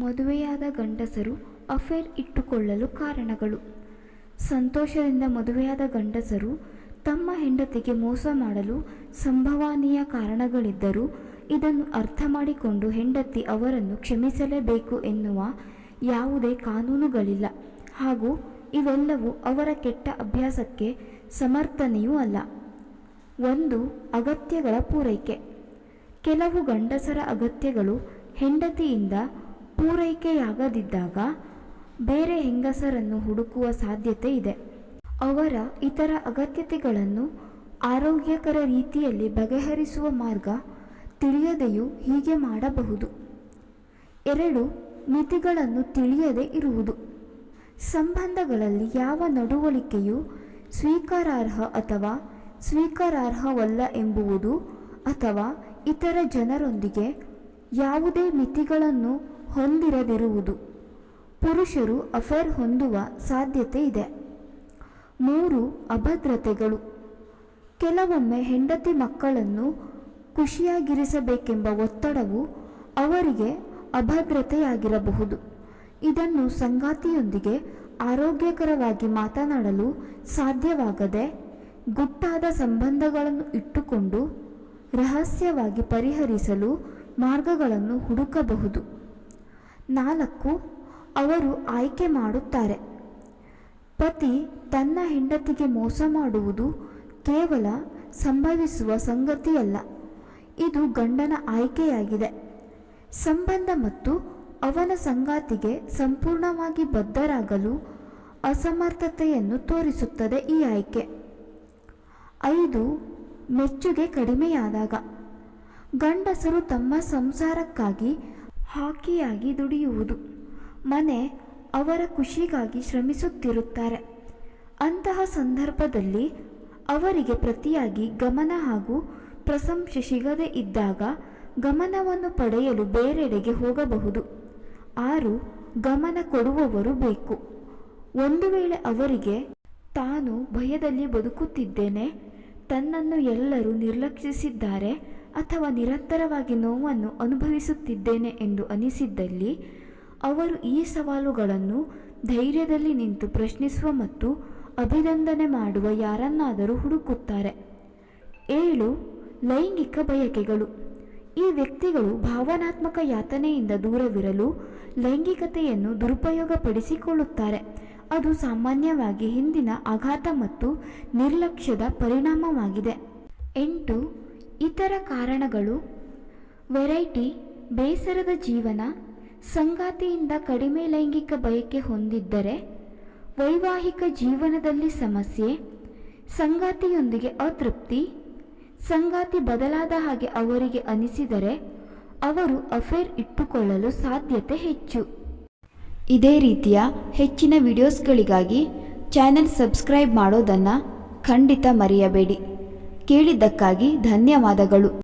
ಮದುವೆಯಾದ ಗಂಡಸರು ಅಫೇರ್ ಇಟ್ಟುಕೊಳ್ಳಲು ಕಾರಣಗಳು. ಸಂತೋಷದಿಂದ ಮದುವೆಯಾದ ಗಂಡಸರು ತಮ್ಮ ಹೆಂಡತಿಗೆ ಮೋಸ ಮಾಡಲು ಸಂಭವನೀಯ ಕಾರಣಗಳಿದ್ದರೂ ಇದನ್ನು ಅರ್ಥ ಮಾಡಿಕೊಂಡು ಹೆಂಡತಿ ಅವರನ್ನು ಕ್ಷಮಿಸಲೇಬೇಕು ಎನ್ನುವ ಯಾವುದೇ ಕಾನೂನುಗಳಿಲ್ಲ ಹಾಗೂ ಇವೆಲ್ಲವೂ ಅವರ ಕೆಟ್ಟ ಅಭ್ಯಾಸಕ್ಕೆ ಸಮರ್ಥನೆಯೂ ಅಲ್ಲ. 1. ಅಗತ್ಯಗಳ ಪೂರೈಕೆ. ಕೆಲವು ಗಂಡಸರ ಅಗತ್ಯಗಳು ಹೆಂಡತಿಯಿಂದ ಪೂರೈಕೆಯಾಗದಿದ್ದಾಗ ಬೇರೆ ಹೆಂಗಸರನ್ನು ಹುಡುಕುವ ಸಾಧ್ಯತೆ ಇದೆ. ಅವರ ಇತರ ಅಗತ್ಯತೆಗಳನ್ನು ಆರೋಗ್ಯಕರ ರೀತಿಯಲ್ಲಿ ಬಗೆಹರಿಸುವ ಮಾರ್ಗ ತಿಳಿಯದೆಯೂ ಹೀಗೆ ಮಾಡಬಹುದು. 2. ಮಿತಿಗಳನ್ನು ತಿಳಿಯದೇ ಇರುವುದು. ಸಂಬಂಧಗಳಲ್ಲಿ ಯಾವ ನಡವಳಿಕೆಯು ಸ್ವೀಕಾರಾರ್ಹ ಅಥವಾ ಸ್ವೀಕಾರಾರ್ಹವಲ್ಲ ಎಂಬುವುದು ಅಥವಾ ಇತರ ಜನರೊಂದಿಗೆ ಯಾವುದೇ ಮಿತಿಗಳನ್ನು ಹೊಂದಿರದಿರುವುದು ಪುರುಷರು ಅಫೇರ್ ಹೊಂದುವ ಸಾಧ್ಯತೆ ಇದೆ. 3. ಅಭದ್ರತೆಗಳು. ಕೆಲವೊಮ್ಮೆ ಹೆಂಡತಿ ಮಕ್ಕಳನ್ನು ಖುಷಿಯಾಗಿರಿಸಬೇಕೆಂಬ ಒತ್ತಡವು ಅವರಿಗೆ ಅಭದ್ರತೆಯಾಗಿರಬಹುದು. ಇದನ್ನು ಸಂಗಾತಿಯೊಂದಿಗೆ ಆರೋಗ್ಯಕರವಾಗಿ ಮಾತನಾಡಲು ಸಾಧ್ಯವಾಗದೆ ಗುಟ್ಟಾದ ಸಂಬಂಧಗಳನ್ನು ಇಟ್ಟುಕೊಂಡು ರಹಸ್ಯವಾಗಿ ಪರಿಹರಿಸಲು ಮಾರ್ಗಗಳನ್ನು ಹುಡುಕಬಹುದು. 4. ಅವರು ಆಯ್ಕೆ ಮಾಡುತ್ತಾರೆ. ಪತಿ ತನ್ನ ಹೆಂಡತಿಗೆ ಮೋಸ ಮಾಡುವುದು ಕೇವಲ ಸಂಭವಿಸುವ ಸಂಗತಿಯಲ್ಲ, ಇದು ಗಂಡನ ಆಯ್ಕೆಯಾಗಿದೆ. ಸಂಬಂಧ ಮತ್ತು ಅವನ ಸಂಗಾತಿಗೆ ಸಂಪೂರ್ಣವಾಗಿ ಬದ್ಧರಾಗಲು ಅಸಮರ್ಥತೆಯನ್ನು ತೋರಿಸುತ್ತದೆ ಈ ಆಯ್ಕೆ. 5. ಮೆಚ್ಚುಗೆ ಕಡಿಮೆಯಾದಾಗ. ಗಂಡಸರು ತಮ್ಮ ಸಂಸಾರಕ್ಕಾಗಿ ಹಾಕಿಯಾಗಿ ದುಡಿಯುವುದು, ಮನೆ ಅವರ ಖುಷಿಗಾಗಿ ಶ್ರಮಿಸುತ್ತಿರುತ್ತಾರೆ. ಅಂತಹ ಸಂದರ್ಭದಲ್ಲಿ ಅವರಿಗೆ ಪ್ರತಿಯಾಗಿ ಗಮನ ಹಾಗೂ ಪ್ರಶಂಸೆ ಸಿಗದೇ ಇದ್ದಾಗ ಗಮನವನ್ನು ಪಡೆಯಲು ಬೇರೆಡೆಗೆ ಹೋಗಬಹುದು. 6. ಗಮನ ಕೊಡುವವರು ಬೇಕು. ಒಂದು ವೇಳೆ ಅವರಿಗೆ ತಾನು ಭಯದಲ್ಲಿ ಬದುಕುತ್ತಿದ್ದೇನೆ, ತನ್ನನ್ನು ಎಲ್ಲರೂ ನಿರ್ಲಕ್ಷಿಸಿದ್ದಾರೆ ಅಥವಾ ನಿರಂತರವಾಗಿ ನೋವನ್ನು ಅನುಭವಿಸುತ್ತಿದ್ದೇನೆ ಎಂದು ಅನಿಸಿದ್ದಲ್ಲಿ ಅವರು ಈ ಸವಾಲುಗಳನ್ನು ಧೈರ್ಯದಲ್ಲಿ ನಿಂತು ಪ್ರಶ್ನಿಸುವ ಮತ್ತು ಅಭಿನಂದನೆ ಮಾಡುವ ಯಾರನ್ನಾದರೂ ಹುಡುಕುತ್ತಾರೆ. 7. ಲೈಂಗಿಕ ಬಯಕೆಗಳು. ಈ ವ್ಯಕ್ತಿಗಳು ಭಾವನಾತ್ಮಕ ಯಾತನೆಯಿಂದ ದೂರವಿರಲು ಲೈಂಗಿಕತೆಯನ್ನು ದುರುಪಯೋಗಪಡಿಸಿಕೊಳ್ಳುತ್ತಾರೆ. ಅದು ಸಾಮಾನ್ಯವಾಗಿ ಹಿಂದಿನ ಆಘಾತ ಮತ್ತು ನಿರ್ಲಕ್ಷ್ಯದ ಪರಿಣಾಮವಾಗಿದೆ. 8. ಇತರ ಕಾರಣಗಳು. ವೆರೈಟಿ, ಬೇಸರದ ಜೀವನ, ಸಂಗಾತಿಯಿಂದ ಕಡಿಮೆ ಲೈಂಗಿಕ ಬಯಕೆ ಹೊಂದಿದ್ದರೆ, ವೈವಾಹಿಕ ಜೀವನದಲ್ಲಿ ಸಮಸ್ಯೆ, ಸಂಗಾತಿಯೊಂದಿಗೆ ಅತೃಪ್ತಿ, ಸಂಗಾತಿ ಬದಲಾದ ಹಾಗೆ ಅವರಿಗೆ ಅನಿಸಿದರೆ ಅವರು ಅಫೇರ್ ಇಟ್ಟುಕೊಳ್ಳಲು ಸಾಧ್ಯತೆ ಹೆಚ್ಚು. ಇದೇ ರೀತಿಯ ಹೆಚ್ಚಿನ ವಿಡಿಯೋಸ್ಗಳಿಗಾಗಿ ಚಾನೆಲ್ ಸಬ್ಸ್ಕ್ರೈಬ್ ಮಾಡೋದನ್ನು ಖಂಡಿತ ಮರೆಯಬೇಡಿ. ಕೇಳಿದ್ದಕ್ಕಾಗಿ ಧನ್ಯವಾದಗಳು.